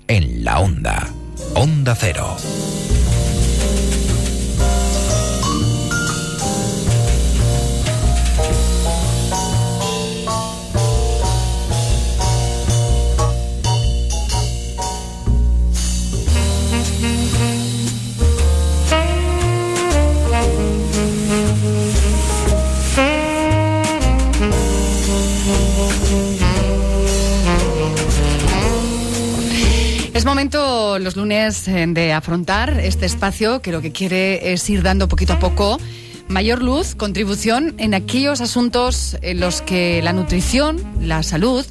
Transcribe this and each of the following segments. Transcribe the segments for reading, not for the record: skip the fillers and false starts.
en la Onda. Onda Cero. Es momento los lunes de afrontar este espacio que lo que quiere es ir dando poquito a poco mayor luz, contribución en aquellos asuntos en los que la nutrición, la salud,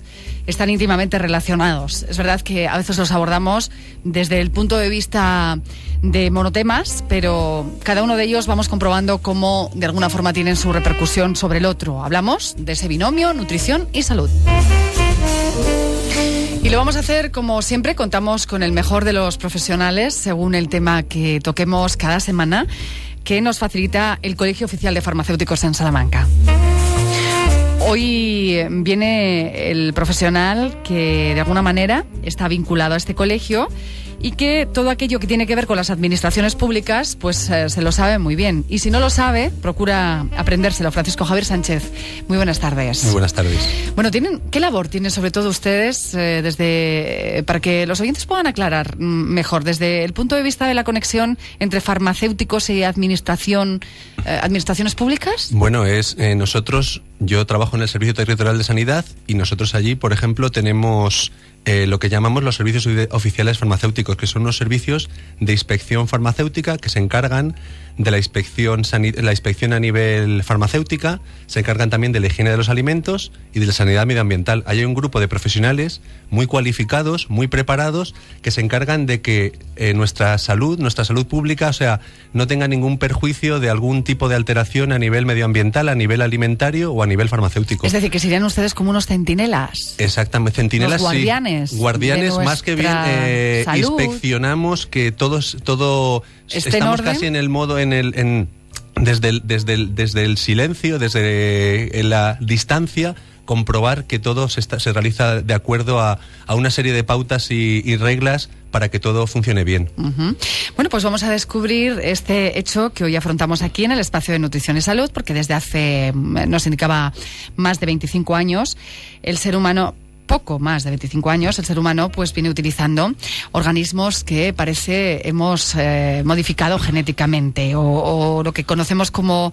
están íntimamente relacionados. Es verdad que a veces los abordamos desde el punto de vista de monotemas, pero cada uno de ellos vamos comprobando cómo de alguna forma tienen su repercusión sobre el otro. Hablamos de ese binomio, nutrición y salud. Y lo vamos a hacer como siempre, contamos con el mejor de los profesionales según el tema que toquemos cada semana, que nos facilita el Colegio Oficial de Farmacéuticos en Salamanca. Hoy viene el profesional que de alguna manera está vinculado a este colegio y que todo aquello que tiene que ver con las administraciones públicas pues se lo sabe muy bien. Y si no lo sabe, procura aprendérselo. Francisco Javier Sánchez, muy buenas tardes. Muy buenas tardes. Bueno, ¿qué labor tienen sobre todo ustedes para que los oyentes puedan aclarar mejor desde el punto de vista de la conexión entre farmacéuticos y administraciones públicas? Bueno, yo trabajo en el Servicio Territorial de Sanidad y nosotros allí, por ejemplo, tenemos lo que llamamos los servicios oficiales farmacéuticos, que son unos servicios de inspección farmacéutica que se encargan de la inspección a nivel farmacéutica, se encargan también de la higiene de los alimentos y de la sanidad medioambiental. Hay un grupo de profesionales muy cualificados, muy preparados, que se encargan de que nuestra salud pública, no tenga ningún perjuicio de algún tipo de alteración a nivel medioambiental, a nivel alimentario o a nivel farmacéutico. Es decir, que serían ustedes como unos centinelas. Exactamente, centinelas, los guardianes. Sí. Guardianes, más que bien, inspeccionamos que todo estamos casi en el modo, desde el silencio, desde la distancia, comprobar que todo se realiza de acuerdo a una serie de pautas y reglas para que todo funcione bien. Uh-huh. Bueno, pues vamos a descubrir este hecho que hoy afrontamos aquí en el espacio de Nutrición y Salud, porque desde hace, nos indicaba, más de 25 años, poco más de 25 años, el ser humano pues viene utilizando organismos que parece hemos modificado genéticamente o lo que conocemos como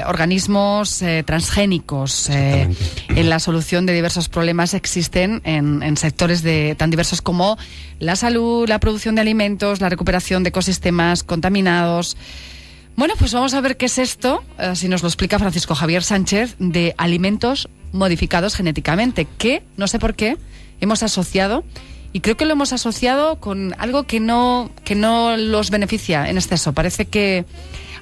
organismos transgénicos en la solución de diversos problemas existen en sectores tan diversos como la salud, la producción de alimentos, la recuperación de ecosistemas contaminados. Bueno, pues vamos a ver qué es esto, si nos lo explica Francisco Javier Sánchez, de alimentos modificados genéticamente, que no sé por qué hemos asociado, y creo que lo hemos asociado con algo que no los beneficia en exceso. Parece que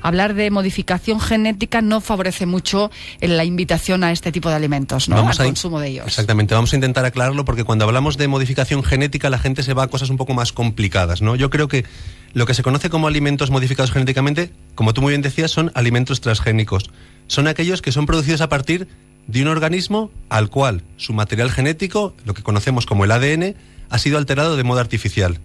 hablar de modificación genética no favorece mucho en la invitación a este tipo de alimentos, ¿no? Al consumo de ellos. Exactamente, vamos a intentar aclararlo porque cuando hablamos de modificación genética la gente se va a cosas un poco más complicadas, ¿no? Yo creo que lo que se conoce como alimentos modificados genéticamente, como tú muy bien decías, son alimentos transgénicos. Son aquellos que son producidos a partir de un organismo al cual su material genético, lo que conocemos como el ADN, ha sido alterado de modo artificial.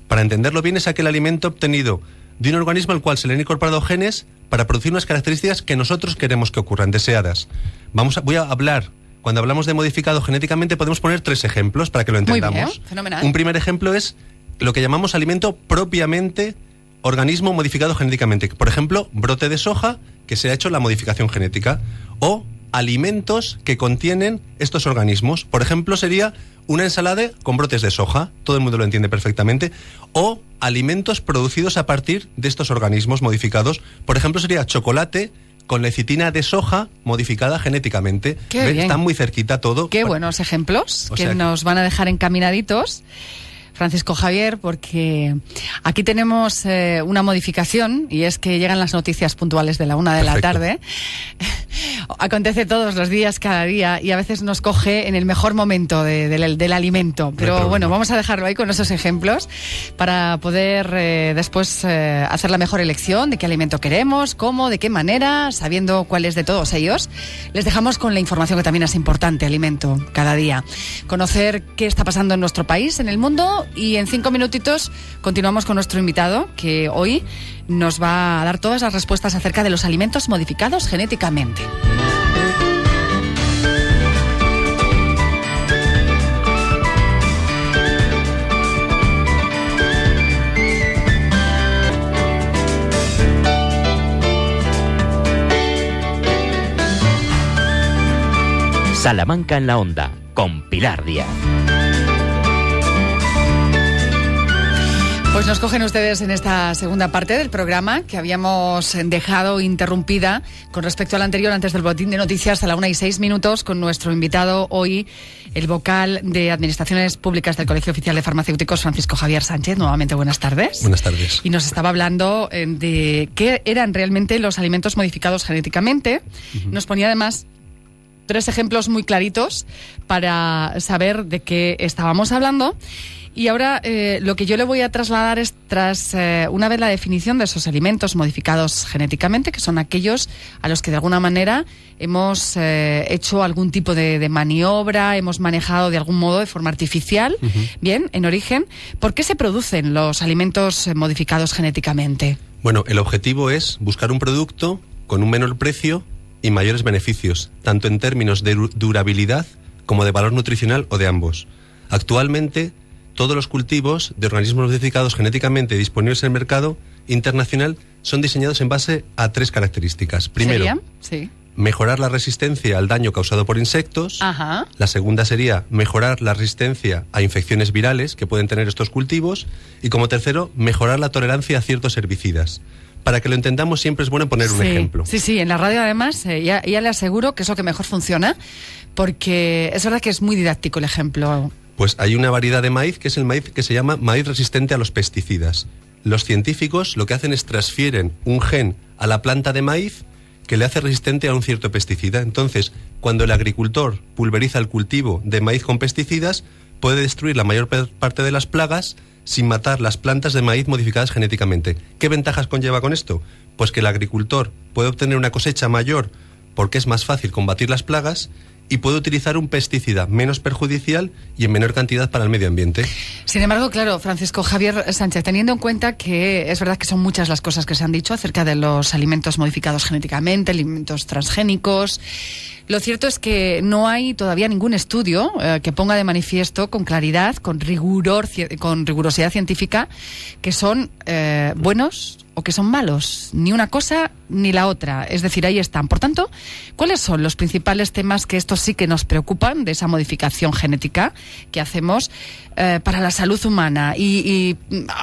Para entenderlo bien, es aquel alimento obtenido de un organismo al cual se le han incorporado genes para producir unas características que nosotros queremos que ocurran, deseadas. Voy a hablar, cuando hablamos de modificado genéticamente, podemos poner 3 ejemplos para que lo entendamos. Muy bien, fenomenal. Un primer ejemplo es lo que llamamos alimento propiamente organismo modificado genéticamente. Por ejemplo, brote de soja, que se ha hecho la modificación genética, o alimentos que contienen estos organismos. Por ejemplo, sería una ensalada con brotes de soja, todo el mundo lo entiende perfectamente, o alimentos producidos a partir de estos organismos modificados. Por ejemplo, sería chocolate con lecitina de soja modificada genéticamente. Qué bien. Están muy cerquita todo. Qué buenos ejemplos que nos van a dejar encaminaditos, Francisco Javier, porque aquí tenemos una modificación, y es que llegan las noticias puntuales de la 1 de la tarde. Acontece todos los días, cada día, y a veces nos coge en el mejor momento del alimento. Pero bueno, vamos a dejarlo ahí con esos ejemplos para poder después hacer la mejor elección de qué alimento queremos, cómo, de qué manera, sabiendo cuál es de todos ellos. Les dejamos con la información que también es importante, alimento, cada día. Conocer qué está pasando en nuestro país, en el mundo, y en 5 minutitos continuamos con nuestro invitado, que hoy nos va a dar todas las respuestas acerca de los alimentos modificados genéticamente. Salamanca en la Onda, con Pilar Díaz. Pues nos cogen ustedes en esta segunda parte del programa que habíamos dejado interrumpida con respecto al anterior, antes del boletín de noticias a la 1:06, con nuestro invitado hoy, el vocal de Administraciones Públicas del Colegio Oficial de Farmacéuticos, Francisco Javier Sánchez. Nuevamente, buenas tardes. Buenas tardes. Y nos estaba hablando de qué eran realmente los alimentos modificados genéticamente. Nos ponía además 3 ejemplos muy claritos para saber de qué estábamos hablando. Y ahora lo que yo le voy a trasladar es, tras una vez la definición de esos alimentos modificados genéticamente, que son aquellos a los que de alguna manera hemos hecho algún tipo de maniobra, hemos manejado de algún modo de forma artificial, bien, en origen. ¿Por qué se producen los alimentos modificados genéticamente? Bueno, el objetivo es buscar un producto con un menor precio y mayores beneficios, tanto en términos de durabilidad como de valor nutricional o de ambos. Actualmente, todos los cultivos de organismos modificados genéticamente disponibles en el mercado internacional son diseñados en base a 3 características. Primero, sí, mejorar la resistencia al daño causado por insectos. Ajá. La segunda sería mejorar la resistencia a infecciones virales que pueden tener estos cultivos. Y como tercero, mejorar la tolerancia a ciertos herbicidas. Para que lo entendamos, siempre es bueno poner un ejemplo. Sí, en la radio además ya le aseguro que es lo que mejor funciona, porque es verdad que es muy didáctico el ejemplo. Pues hay una variedad de maíz que es el maíz que se llama maíz resistente a los pesticidas. Los científicos lo que hacen es transfieren un gen a la planta de maíz que le hace resistente a un cierto pesticida. Entonces, cuando el agricultor pulveriza el cultivo de maíz con pesticidas, puede destruir la mayor parte de las plagas sin matar las plantas de maíz modificadas genéticamente. ¿Qué ventajas conlleva con esto? Pues que el agricultor puede obtener una cosecha mayor porque es más fácil combatir las plagas y puede utilizar un pesticida menos perjudicial y en menor cantidad para el medio ambiente. Sin embargo, claro, Francisco Javier Sánchez, teniendo en cuenta que es verdad que son muchas las cosas que se han dicho acerca de los alimentos modificados genéticamente, alimentos transgénicos, lo cierto es que no hay todavía ningún estudio que ponga de manifiesto con claridad, con rigurosidad científica, que son buenos o que son malos, ni una cosa ni la otra. Es decir, ahí están. Por tanto, ¿cuáles son los principales temas que estos sí que nos preocupan de esa modificación genética que hacemos para la salud humana? Y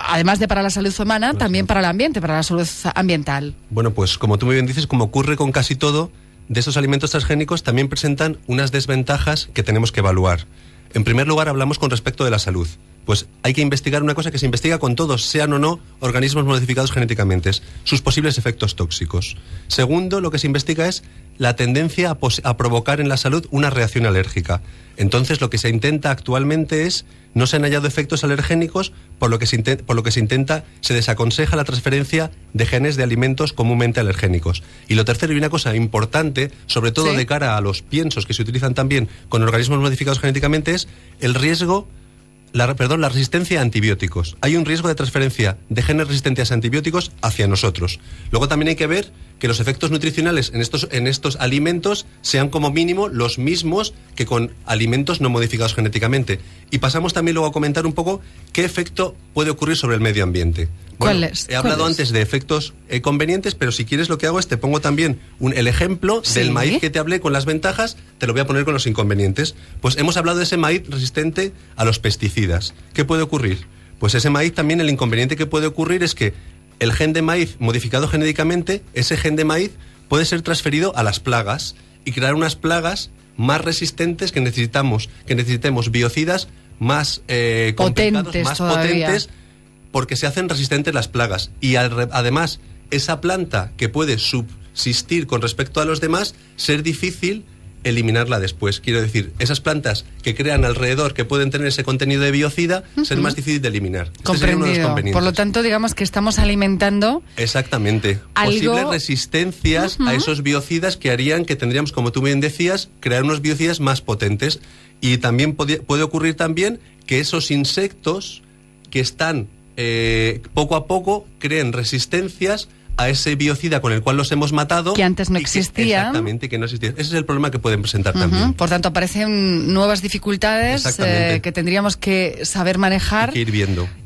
además de para la salud humana, también para el ambiente, para la salud ambiental. Bueno, pues como tú muy bien dices, como ocurre con casi todo, de estos alimentos transgénicos también presentan unas desventajas que tenemos que evaluar. En primer lugar, hablamos con respecto de la salud. Pues hay que investigar una cosa que se investiga con todos, sean o no organismos modificados genéticamente, sus posibles efectos tóxicos. Segundo, lo que se investiga es la tendencia a provocar en la salud una reacción alérgica. Entonces, lo que se intenta actualmente es, no se han hallado efectos alergénicos, por lo que se desaconseja la transferencia de genes de alimentos comúnmente alergénicos. Y lo tercero, y una cosa importante, sobre todo de cara a los piensos que se utilizan también con organismos modificados genéticamente, es el riesgo... la resistencia a antibióticos. Hay un riesgo de transferencia de genes resistentes a antibióticos hacia nosotros. Luego también hay que ver que los efectos nutricionales en estos alimentos sean como mínimo los mismos que con alimentos no modificados genéticamente. Y pasamos también luego a comentar un poco qué efecto puede ocurrir sobre el medio ambiente. Bueno, he hablado antes de efectos convenientes, pero si quieres lo que hago es te pongo también el ejemplo del maíz que te hablé con las ventajas, te lo voy a poner con los inconvenientes. Pues hemos hablado de ese maíz resistente a los pesticidas. ¿Qué puede ocurrir? Pues ese maíz también, el inconveniente que puede ocurrir es que el gen de maíz modificado genéticamente, ese gen de maíz puede ser transferido a las plagas y crear unas plagas más resistentes que necesitemos biocidas más potentes, porque se hacen resistentes las plagas. Y además, esa planta que puede subsistir con respecto a los demás, ser difícil eliminarla después. Quiero decir, esas plantas que crean alrededor, que pueden tener ese contenido de biocida, ser más difícil de eliminar. Comprendido. Por lo tanto, digamos que estamos alimentando... Exactamente. Posibles resistencias a esos biocidas que harían que tendríamos, como tú bien decías, crear unos biocidas más potentes. Y también puede ocurrir también que esos insectos que están poco a poco creen resistencias a ese biocida con el cual los hemos matado. Que antes no existía. Exactamente, que no existía. Ese es el problema que pueden presentar también. Por tanto, aparecen nuevas dificultades que tendríamos que saber manejar.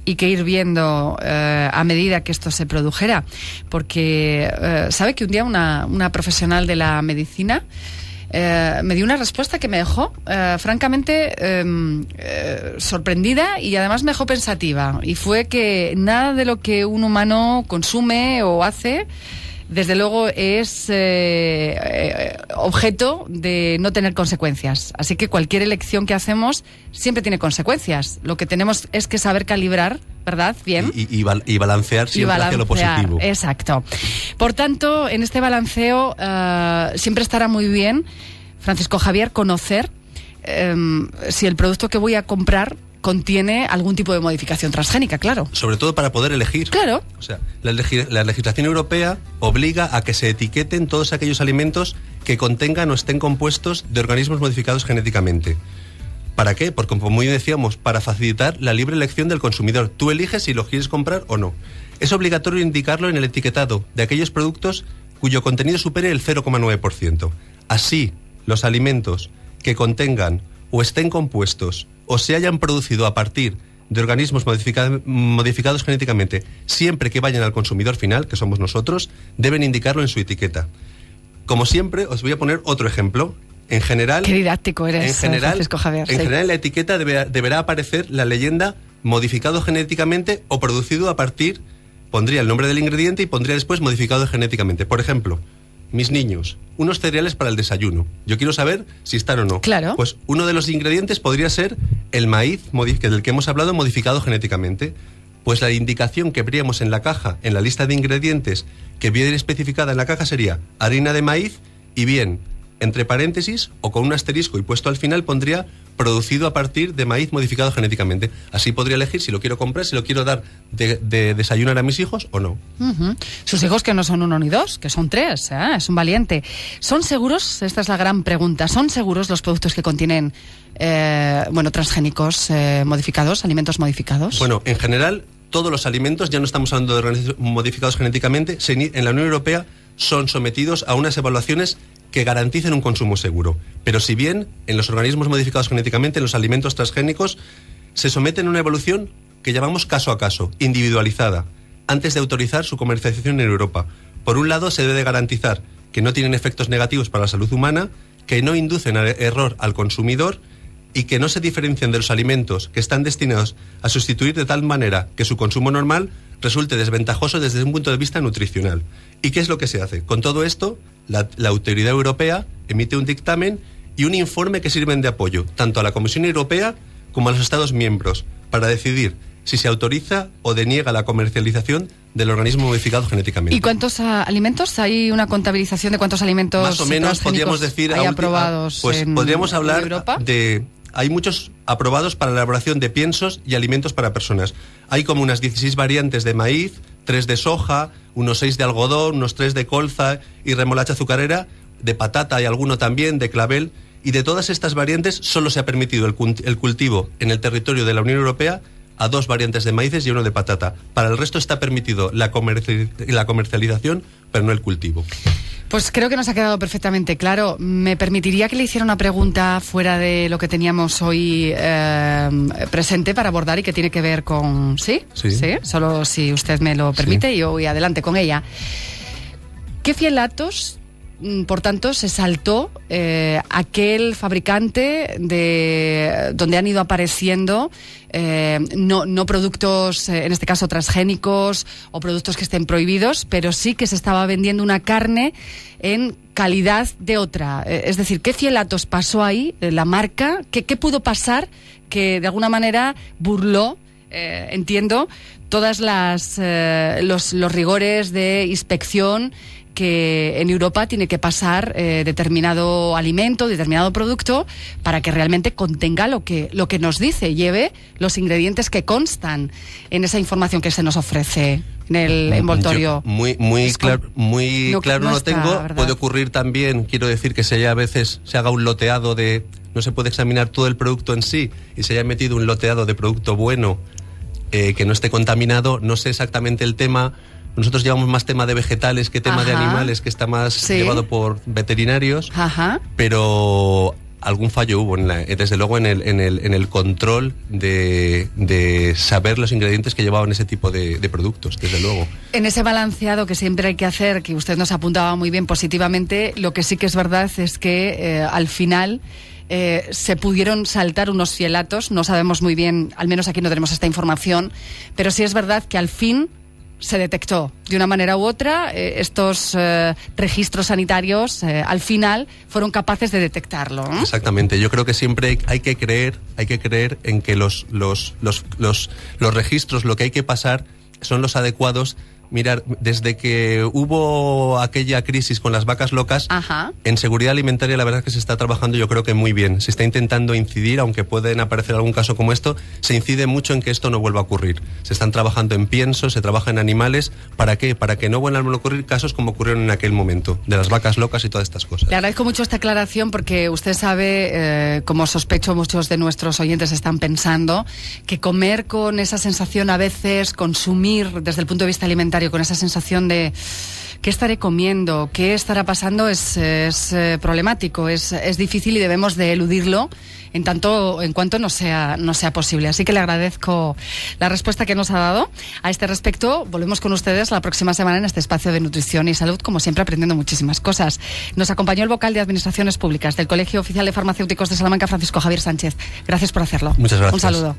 Y que ir viendo a medida que esto se produjera. Porque, ¿sabe que un día una profesional de la medicina me dio una respuesta que me dejó francamente sorprendida y además me dejó pensativa, y fue que nada de lo que un humano consume o hace desde luego es objeto de no tener consecuencias. Así que cualquier elección que hacemos siempre tiene consecuencias. Lo que tenemos es que saber calibrar, ¿verdad? Bien. Y balancear siempre hacia lo positivo. Exacto. Por tanto, en este balanceo siempre estará muy bien, Francisco Javier, conocer si el producto que voy a comprar contiene algún tipo de modificación transgénica, claro. Sobre todo para poder elegir. Claro. O sea, la legislación europea obliga a que se etiqueten todos aquellos alimentos que contengan o estén compuestos de organismos modificados genéticamente. ¿Para qué? Porque, como muy decíamos, para facilitar la libre elección del consumidor. Tú eliges si lo quieres comprar o no. Es obligatorio indicarlo en el etiquetado de aquellos productos cuyo contenido supere el 0,9%. Así, los alimentos que contengan o estén compuestos o se hayan producido a partir de organismos modificados genéticamente, siempre que vayan al consumidor final, que somos nosotros, deben indicarlo en su etiqueta. Como siempre, os voy a poner otro ejemplo. En general... Qué didáctico eres, Francisco Javier. En general, en la etiqueta deberá aparecer la leyenda modificado genéticamente o producido a partir... Pondría el nombre del ingrediente y pondría después modificado genéticamente. Por ejemplo, mis niños, unos cereales para el desayuno. Yo quiero saber si están o no. Claro. Pues uno de los ingredientes podría ser el maíz, del que hemos hablado, modificado genéticamente. Pues la indicación que veríamos en la caja, en la lista de ingredientes que viene especificada en la caja, sería harina de maíz y bien, entre paréntesis o con un asterisco y puesto al final pondría producido a partir de maíz modificado genéticamente. Así podría elegir si lo quiero comprar, si lo quiero dar de desayunar a mis hijos o no. Sus hijos, que no son 1 ni 2, que son 3, es un valiente. ¿Son seguros? Esta es la gran pregunta. ¿Son seguros los productos que contienen transgénicos modificados, alimentos modificados? Bueno, en general, todos los alimentos, ya no estamos hablando de organismos modificados genéticamente, en la Unión Europea son sometidos a unas evaluaciones que garanticen un consumo seguro. Pero si bien en los organismos modificados genéticamente, en los alimentos transgénicos, se someten a una evaluación que llamamos caso a caso, individualizada, antes de autorizar su comercialización en Europa. Por un lado, se debe garantizar que no tienen efectos negativos para la salud humana, que no inducen error al consumidor y que no se diferencian de los alimentos que están destinados a sustituir de tal manera que su consumo normal resulte desventajoso desde un punto de vista nutricional. ¿Y qué es lo que se hace? Con todo esto, la autoridad europea emite un dictamen y un informe que sirven de apoyo tanto a la Comisión Europea como a los Estados miembros para decidir si se autoriza o deniega la comercialización del organismo modificado genéticamente. ¿Y cuántos alimentos? ¿Hay una contabilización de cuántos alimentos más o menos podríamos decir hay aprobados podríamos hablar en Europa? Hay muchos aprobados para la elaboración de piensos y alimentos para personas. Hay como unas 16 variantes de maíz, 3 de soja, unos 6 de algodón, unos 3 de colza y remolacha azucarera, de patata hay alguno también, de clavel, y de todas estas variantes solo se ha permitido el cultivo en el territorio de la Unión Europea a 2 variantes de maíces y 1 de patata. Para el resto está permitido la comercialización, pero no el cultivo. Pues creo que nos ha quedado perfectamente claro. ¿Me permitiría que le hiciera una pregunta fuera de lo que teníamos hoy presente para abordar y que tiene que ver con... ¿Sí? Sí. Solo si usted me lo permite, sí. Yo voy adelante con ella. ¿Qué fielatos, por tanto, se saltó aquel fabricante donde han ido apareciendo no productos, en este caso transgénicos o productos que estén prohibidos, pero sí que se estaba vendiendo una carne en calidad de otra? Es decir, ¿qué fielatos pasó ahí, la marca? ¿Qué pudo pasar que de alguna manera burló, entiendo, todas los rigores de inspección que en Europa tiene que pasar determinado alimento, determinado producto, para que realmente contenga lo que nos dice, lleve los ingredientes que constan en esa información que se nos ofrece en el envoltorio. Muy claro no está, tengo. ¿verdad? Puede ocurrir también, quiero decir, que a veces se haga un loteado de... No se puede examinar todo el producto en sí y se haya metido un loteado de producto bueno que no esté contaminado. No sé exactamente el tema. Nosotros llevamos más tema de vegetales que tema de animales, que está más llevado por veterinarios. Ajá. Pero algún fallo hubo, desde luego, en el control de saber los ingredientes que llevaban ese tipo de productos, desde luego. En ese balanceado que siempre hay que hacer, que usted nos apuntaba muy bien positivamente, lo que sí que es verdad es que al final... se pudieron saltar unos fielatos, no sabemos muy bien, al menos aquí no tenemos esta información, pero sí es verdad que al fin se detectó de una manera u otra, estos registros sanitarios al final fueron capaces de detectarlo, ¿no? Exactamente, yo creo que siempre hay que creer en que los registros, lo que hay que pasar, son los adecuados. Mirar, desde que hubo aquella crisis con las vacas locas, en seguridad alimentaria la verdad es que se está trabajando, yo creo que muy bien. Se está intentando incidir, aunque pueden aparecer algún caso como esto, se incide mucho en que esto no vuelva a ocurrir. Se están trabajando en piensos, se trabaja en animales. ¿Para qué? Para que no vuelvan a ocurrir casos como ocurrieron en aquel momento, de las vacas locas y todas estas cosas. Le agradezco mucho esta aclaración porque usted sabe, como sospecho muchos de nuestros oyentes están pensando, que comer con esa sensación a veces, consumir desde el punto de vista alimentario con esa sensación de ¿qué estaré comiendo? ¿Qué estará pasando? Es problemático, es difícil y debemos de eludirlo en cuanto no sea posible. Así que le agradezco la respuesta que nos ha dado a este respecto. Volvemos con ustedes la próxima semana en este espacio de nutrición y salud, como siempre aprendiendo muchísimas cosas. Nos acompañó el vocal de Administraciones Públicas del Colegio Oficial de Farmacéuticos de Salamanca, Francisco Javier Sánchez. Gracias por hacerlo. Muchas gracias. Un saludo.